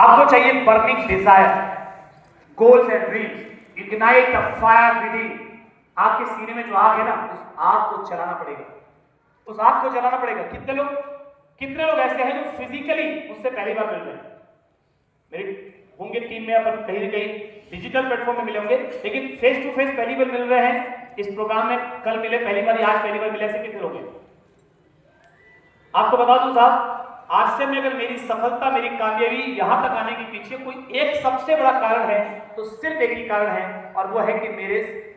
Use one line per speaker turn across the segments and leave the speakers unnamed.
आपको चाहिए burning desire, goals and dreams, ignite the fire with in. आपके सीने में जो आग है ना, उस आग को जलाना पड़ेगा, उस आग को जलाना पड़ेगा। कितने लोग ऐसे हैं जो फिजिकली उससे पहली बार मिल रहे हैं? मेरी होंगे टीम में, अपन कहीं ना कहीं डिजिटल प्लेटफॉर्म में मिले होंगे, लेकिन फेस टू फेस पहली बार मिल रहे हैं। इस प्रोग्राम में कल मिले पहली बार, आज पहली बार मिले, ऐसे कितने लोग हैं? आपको बता दूं साहब, आज से में अगर मेरी सफलता, मेरी कामयाबी यहां तक आने के पीछे कोई एक सबसे बड़ा कारण है तो सिर्फ एक ही कारण है, और वो है कि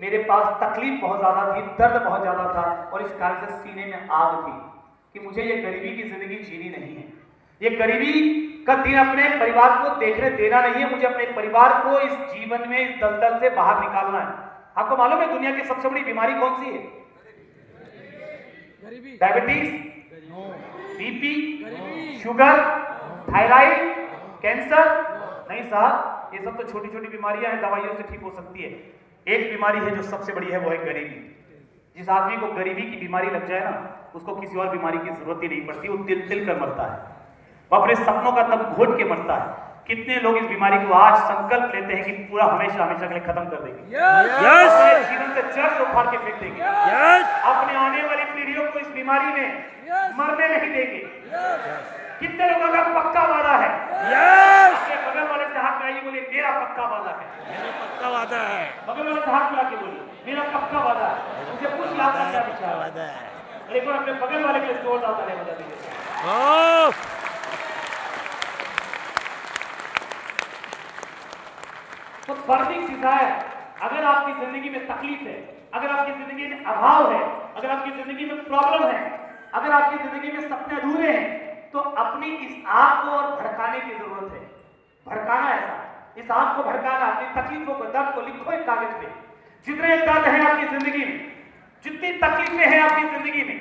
मेरे पास तकलीफ बहुत ज्यादा थी, दर्द बहुत ज्यादा था, और इस कारण से सीने में आग थी कि मुझे ये गरीबी की जिंदगी जीनी नहीं है। ये गरीबी का दिन अपने परिवार को देखने देना नहीं है, मुझे अपने परिवार को इस जीवन में, इस दलदल से बाहर निकालना है। आपको मालूम है दुनिया की सबसे बड़ी बीमारी कौन सी है? Diabetes, BP, sugar, thyroid, cancer? नहीं साहब, ये सब तो छोटी छोटी बीमारियां हैं, दवाइयों से ठीक हो सकती है। एक बीमारी है जो सबसे बड़ी है, वो है गरीबी। जिस आदमी को गरीबी की बीमारी लग जाए ना, उसको किसी और बीमारी की जरूरत ही नहीं पड़ती, वो तिल कर मरता है, वो अपने सपनों का दम घोट के मरता है। कितने लोग इस बीमारी को आज संकल्प लेते हैं कि पूरा हमेशा हमेशा के लिए खत्म कर देंगे, अपने जीवन से जड़ उखाड़ के फेंक देंगे, अपने आने वाली पीढ़ियों को इस बीमारी में मरने नहीं देंगे। कितने लोगों का पक्का वादा है? अपने बगल वाले से हाथ मिलाइए, बोलिए मेरा पक्का वादा है,
मेरा पक्का वादा है।
बगल वाले से हाथ मिला के बोलिए मेरा पक्का वादा है। मुझे कुछ याद नहीं, क्या विचार
वादा है।
एक बार अपने बगल वाले के लिए जोरदार ताली बजा दीजिए। तो बर्निंग डिजायर, अगर आपकी जिंदगी में तकलीफ है, अगर आपकी जिंदगी में अभाव है, अगर आपकी जिंदगी में प्रॉब्लम है, अगर आपकी जिंदगी में सपने अधूरे हैं, तो अपनी इस आग को और भड़काने की जरूरत है। भड़काना ऐसा, इस आग को भड़काना, अपनी तकलीफों को, दर्द को लिखो एक कागज पे। जितने दर्द है आपकी जिंदगी में, जितनी तकलीफें हैं आपकी जिंदगी में,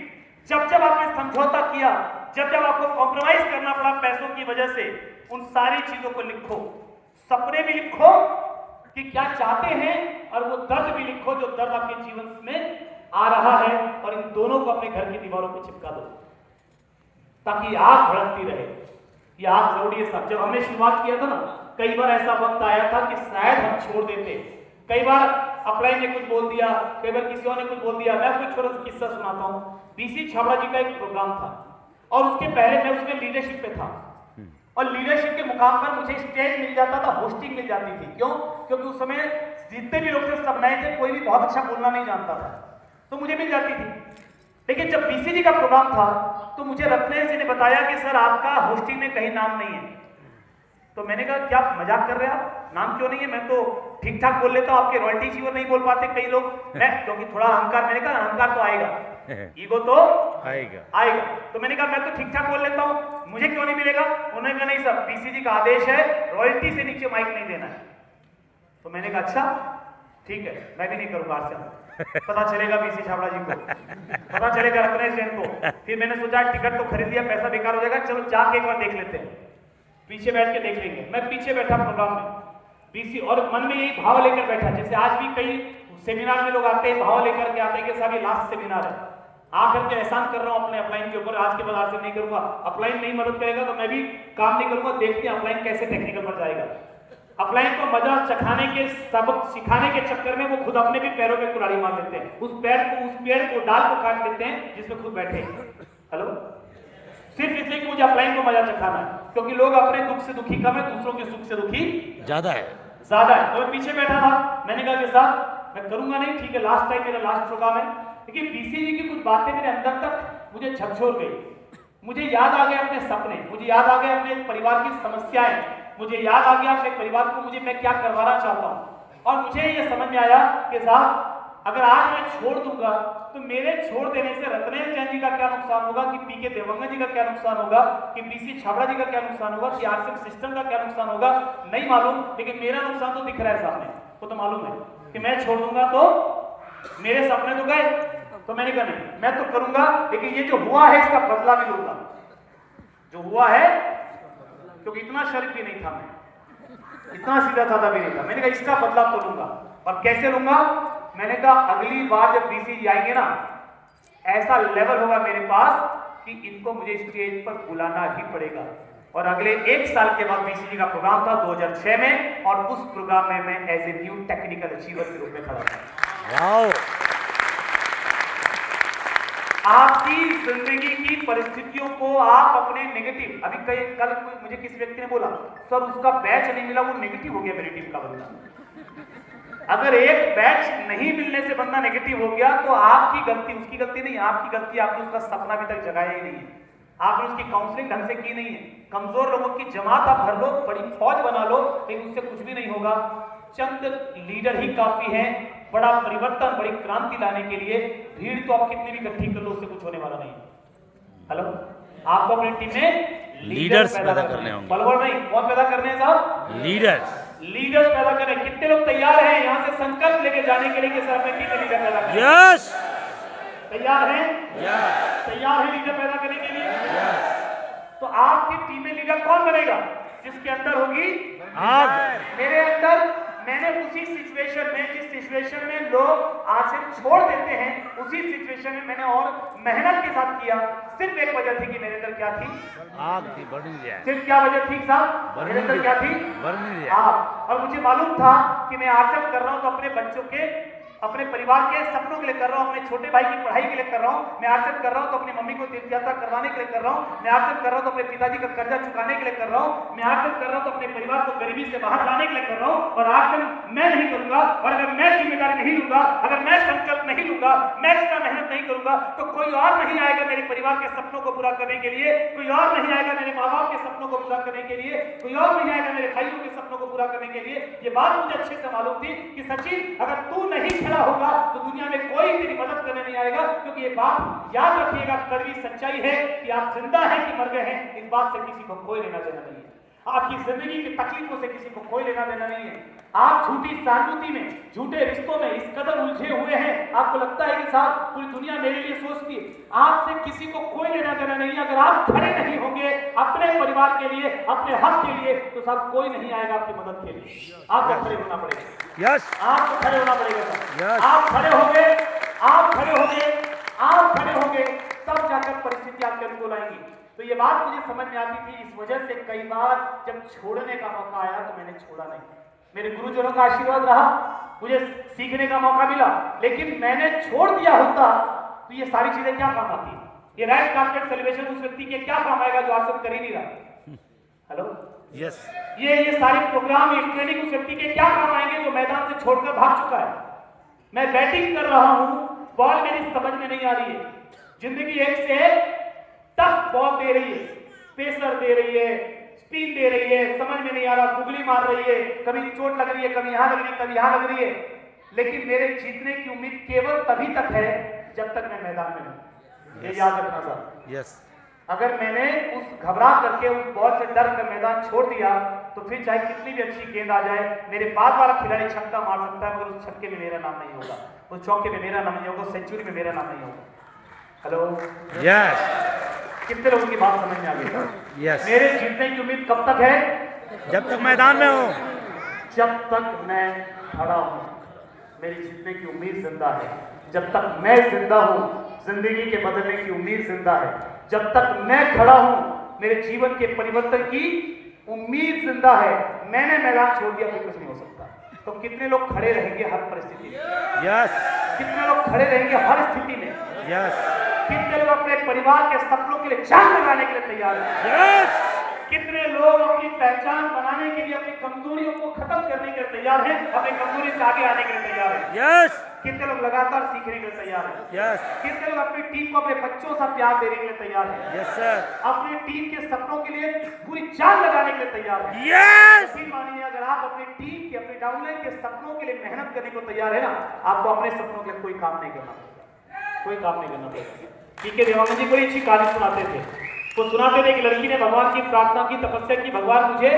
जब जब आपने समझौता किया, जब जब आपको कॉम्प्रोमाइज करना पड़ा पैसों की वजह से, उन सारी चीजों को लिखो। सपने भी लिखो कि क्या चाहते हैं, और वो दर्द भी लिखो जो दर्द आपके जीवन में आ रहा है, और इन दोनों को अपने घर की दीवारों पर चिपका दो ताकि आग भड़कती रहे। ये आग जरूरी है सब। जब हमने शुरुआत किया था ना, कई बार ऐसा वक्त आया था कि शायद हम छोड़ देते। कई बार अपलाइन ने कुछ बोल दिया, कई बार किसी और ने कुछ बोल दिया। मैं आपको छोटा सा किस्सा सुनाता हूँ। बीसी छाबड़ा जी का एक प्रोग्राम था, और उसके पहले मैं उसमें लीडरशिप पे था, और लीडरशिप के मुकाम पर मुझे स्टेज मिल जाता था, होस्टिंग मिल जाती थी। क्यों? क्योंकि उस समय जितने भी लोग थे सब नए थे, कोई भी बहुत अच्छा बोलना नहीं जानता था, तो मुझे मिल जाती थी। लेकिन जब बीसी जी का प्रोग्राम था, तो मुझे रत्नेश जी ने बताया कि सर आपका होस्टिंग में कहीं नाम नहीं है। तो मैंने कहा क्या मजाक कर रहे हैं आप, नाम क्यों नहीं है? मैं तो ठीक ठाक बोल लेता हूँ, आपके रॉयल्टी इश्यूर नहीं बोल पाते कई लोग। मैं क्योंकि थोड़ा अहंकार, मैंने कहा अहंकार तो आएगा, ईगो तो आएगा। तो मैंने कहा मैं तो ठीक ठाक बोल लेता हूँ, मुझे क्यों नहीं मिलेगा? उन्होंने कहा नहीं सर, बीसी जी का आदेश है रॉयल्टी से नीचे माइक नहीं देना है। तो मैंने कहा अच्छा ठीक है, मैं भी नहीं करूंगा आज से। पता चलेगा बीसी छाबड़ा जी को, पता चलेगा रत्नेश जैन को। फिर मैंने सोचा टिकट तो खरीद लिया, पैसा बेकार हो जाएगा, चलो जाके एक बार देख लेते हैं, पीछे बैठ के देख लेंगे। मैं पीछे बैठा प्रोग्राम में, बीसी, और मन में यही भाव लेकर बैठा, जैसे आज भी कई सेमिनार में लोग आते हैं, भाव लेकर के आते हैं कि साहब ये लास्ट सेमिनार है, आकर के एहसान कर रहा हूं अपने अपलाइन के ऊपर, आज के बाद आज से नहीं करूंगा। अपलाइन नहीं मदद करेगा तो मैं भी काम नहीं करूंगा। देखते हैं अपलाइन कैसे टेक्निकल बन जाएगा। अपलाइन को मजा चखाने के, सबक सिखाने के चक्कर में वो खुद अपने भी पैरों पे कुल्हाड़ी मार देते हैं। उस पेड़ को डाल को काट लेते हैं जिसमें खुद बैठे। हेलो, सिर्फ इसलिए कि मुझे अपलाइन को मजा चखाना है, क्योंकि लोग अपने दुख से दुखी कम है, दूसरों के सुख से दुखी ज्यादा है। तो मैं पीछे बैठा था, मैंने कहा कि साहब मैं करूंगा नहीं, ठीक है लास्ट टाइम, मेरा लास्ट प्रोग्राम है। लेकिन बीसी जी की कुछ बातें मेरे अंदर तक मुझे झकझोर गई। मुझे याद आ गए अपने सपने, मुझे याद आ गए अपने परिवार की समस्याएं, मुझे याद आ गया अपने परिवार को मुझे मैं क्या करवाना चाहता हूं। और मुझे ये समझ में आया कि साहब अगर आज मैं छोड़ दूंगा तो मेरे छोड़ देने से रत्नेश जैन जी का क्या नुकसान होगा, कि पीके देवंगन जी का क्या नुकसान होगा, कि बीसी छाबड़ा जी का क्या नुकसान होगा, कि आरसीएम सिस्टम का क्या नुकसान होगा, नहीं मालूम। लेकिन मेरा नुकसान तो दिख रहा है सामने, वो तो मालूम है कि मैं छोड़ दूंगा तो मेरे सपने तो गए। तो मैंने कहा नहीं, मैं तो करूंगा, लेकिन ये जो हुआ है इसका बदला भी लूंगा। जो हुआ है, क्योंकि इतना शरीफ भी नहीं था मैं, इतना सीधा साधा भी नहीं था। मैंने कहा इसका बदला तो लूंगा। और कैसे लूंगा? मैंने कहा अगली बार जब बीसी जी आएंगे ना, ऐसा लेवल होगा मेरे पास कि इनको मुझे स्टेज पर बुलाना ही पड़ेगा। और अगले 1 साल के बाद बीसीजी का प्रोग्राम था 2006 में, और उस प्रोग्राम में मैं as a new technical achiever के रूप में खड़ा था। आपकी जिंदगी की परिस्थितियों को आप अपने नेगेटिव, अभी कल मुझे किसी व्यक्ति ने बोला सर उसका बैच नहीं मिला, वो नेगेटिव हो गया मेरी टीम का बंदा। अगर एक बैच नहीं मिलने से बंदा नेगेटिव हो गया तो आपकी गलती, उसकी गलती नहीं, आपकी गलती, आपने उसका सपना अभी तक जगाया ही नहीं है, आपने उसकी काउंसलिंग ढंग से की नहीं है। कमजोर लोगों की जमात आप भर लो, बड़ी फौज बना लो, लेकिन उससे कुछ भी नहीं होगा। चंद लीडर ही काफी हैं बड़ा परिवर्तन, बड़ी क्रांति लाने के लिए। भीड़ तो आप कितनी भी इकट्ठी कर लो, उससे कुछ होने वाला नहीं। हेलो, आपको अपनी टीम में लीडर्स पैदा करने होंगे। बलवर नहीं, कौन पैदा करने हैं साहब? लीडर्स पैदा करें। कितने लोग तैयार हैं यहाँ से संकल्प लेके जाने के लिए कि सर अपनी टीम में लीडर पैदा करें? यस, तैयार हैं? तैयार है लीडर पैदा करने के लिए? तो आपकी टीम में लीडर कौन बनेगा? जिसके अंदर होगी आग। मेरे अंदर, मैंने उसी सिचुएशन में, जिस सिचुएशन में लोग आशा छोड़ देते हैं, उसी सिचुएशन में मैंने और मेहनत के साथ किया। सिर्फ एक वजह थी कि मेरे अंदर क्या थी? आग थी, बर्निंग है। सिर्फ क्या वजह थी साहब? मेरे अंदर क्या थी? बर्निंग है, आग। और मुझे मालूम था कि मैं आशा कर रहा हूं तो अपने बच्चों के, अपने परिवार के सपनों के लिए कर रहा हूं, अपने छोटे भाई की पढ़ाई के लिए कर रहा हूं। मैं आश्रम कर रहा हूं तो अपनी मम्मी को तीर्थ यात्रा करवाने के लिए कर रहा हूं। मैं आश्रम कर रहा हूं तो अपने पिताजी का कर्जा चुकाने के लिए कर रहा हूं। मैं आश्रम कर रहा हूं तो अपने परिवार को गरीबी से बाहर लाने के लिए कर रहा हूं। और आश्रम मैं नहीं करूंगा, और अगर मैं जिम्मेदारी नहीं लूंगा, अगर मैं संकल्प नहीं लूंगा, मैं इसका मेहनत नहीं करूंगा, तो कोई और नहीं आएगा मेरे परिवार के सपनों को पूरा करने के लिए, कोई और नहीं आएगा मेरे माँ बाप के सपनों को पूरा करने के लिए, कोई और नहीं आएगा मेरे भाइयों के सपनों को पूरा करने के लिए। ये बात मुझे अच्छे से मालूम थी कि सचिन अगर तू नहीं खड़ा होगा तो दुनिया में कोई तेरी मदद करने नहीं आएगा। क्योंकि ये बात याद रखिएगा, कड़वी सच्चाई है कि आप जिंदा हैं कि मर गए हैं, इस बात से किसी को कोई लेना देना नहीं है। आपकी जिंदगी की तकलीफों से किसी को कोई लेना देना नहीं है। आप झूठी सहानुभूति में, झूठे रिश्तों में इस कदर उलझे हुए हैं, आपको लगता है कि साहब पूरी दुनिया मेरे लिए सोचती है। आपसे किसी को कोई लेना देना नहीं है। अगर आप खड़े नहीं होंगे अपने परिवार के लिए, अपने हक के लिए, तो साहब कोई नहीं आएगा आपकी मदद के लिए। आपको खड़े होना पड़ेगा। यस, आपको खड़े होना पड़ेगा। आप खड़े होंगे, आप खड़े होंगे, आप खड़े होंगे, तब जाकर परिस्थिति आपके अनुकूल आएंगी। तो ये बात मुझे समझ में आती थी। इस वजह से कई बार जब छोड़ने का मौका आया तो मैंने छोड़ा नहीं। मेरे गुरुजनों का आशीर्वाद रहा, मुझे सीखने का मौका मिला, लेकिन मैंने छोड़ दिया होता तो ये सारी चीजें क्या काम आती? ये रेड कार्पेट सेलिब्रेशन उस व्यक्ति के क्या काम आएगा जो आसन कर ही नहीं रहा? हेलो, यस, ये सारे प्रोग्राम, ये ट्रेनिंग उस व्यक्ति के क्या काम आएंगे जो मैदान से छोड़कर भाग चुका है? मैं बैटिंग कर रहा हूं, बॉल मेरी समझ में नहीं आ रही है, जिंदगी एक से टफ बॉल दे रही है, पेसर दे रही है, स्पिन दे रही है, समझ में नहीं आ रहा, गुगली मार रही है, कभी चोट लग रही है, कभी यहां लग रही है, कभी यहां लग रही है, लेकिन मेरे जीतने की उम्मीद केवल तभी तक है जब तक मैं मैदान में हूं। ये याद रखना साहब। यस, अगर मैंने उस घबरा करके उस बॉल से डर कर मैदान छोड़ दिया तो फिर चाहे कितनी भी अच्छी गेंद आ जाए, मेरे बाद वाला खिलाड़ी छक्का मार सकता है, मगर उस छक्के में मेरा नाम नहीं होगा, उस चौके में मेरा नाम नहीं होगा, सेंचुरी में मेरा नाम नहीं होगा। हेलो, यस, कितने लोगों की बात समझ में आ गई? यस, मेरे जीतने की उम्मीद कब तक है? जब तक मैदान में हूं, जब तक मैं खड़ा हूं, मेरी जीतने की उम्मीद जिंदा है। जब तक मैं जिंदा हूं, जिंदगी के बदलने की उम्मीद जिंदा है। जब तक मैं खड़ा हूं, मेरे जीवन के परिवर्तन की उम्मीद जिंदा है। मैंने मैदान छोड़ दिया फिर कुछ नहीं हो सकता। तो कितने लोग खड़े रहेंगे हर परिस्थिति में? यस, कितने लोग खड़े रहेंगे हर स्थिति में? यस, कितने लोग अपने परिवार के सपनों के लिए जान लगाने के लिए तैयार हैं? यस, कितने लोग अपनी पहचान बनाने के लिए अपनी कमजोरियों को खत्म करने के लिए तैयार हैं, अपनी कमजोरी से आगे आने के लिए तैयार हैं? यस, कितने लोग लगातार सीखने के लिए तैयार हैं? यस, कितने लोग अपनी टीम को अपने बच्चों से प्यार देने के लिए तैयार हैं? यस सर, अपनी टीम के सपनों के लिए पूरी जान लगाने के लिए तैयार हैं? यस, मानिए अगर आप अपनी टीम के, अपने डाउनलाइन के सपनों के लिए मेहनत करने को तैयार है ना, आपको अपने सपनों के लिए कोई काम नहीं करना पड़ेगा, कोई काम नहीं करना पड़ेगा। ठीक है, देवानंद जी कोई अच्छी कहानी सुनाते थे, तो सुनाते थे कि लड़की ने भगवान की प्रार्थना की, तपस्या की, भगवान मुझे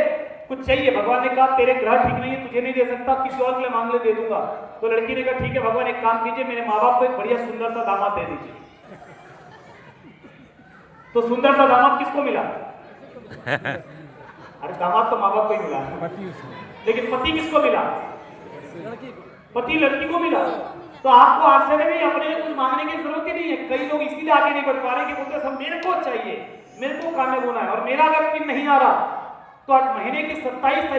कुछ चाहिए। भगवान ने कहा तेरे ग्रह ठीक नहीं है, तुझे नहीं दे सकता, किसी और के लिए मांग ले, दे दूंगा। तो लड़की ने कहा ठीक है भगवान, एक काम कीजिए, मेरे माँ बाप को एक बढ़िया सुंदर सा दामाद दे दीजिए। तो सुंदर सा दामाद किसको मिला? अरे दामाद तो माँ बाप को ही मिला, लेकिन पति किसको मिला? पति लड़की को मिला। तो आपको आश्चर्य में अपने कुछ मांगने की जरूरत ही नहीं है। कई लोग इसीलिए आगे नहीं बढ़ पा रहे कि बोलते सब मेरे को चाहिए, मेरे को कामयाब होना है और मेरा अगर पिन नहीं आ रहा तो आज महीने की 27 तारीख को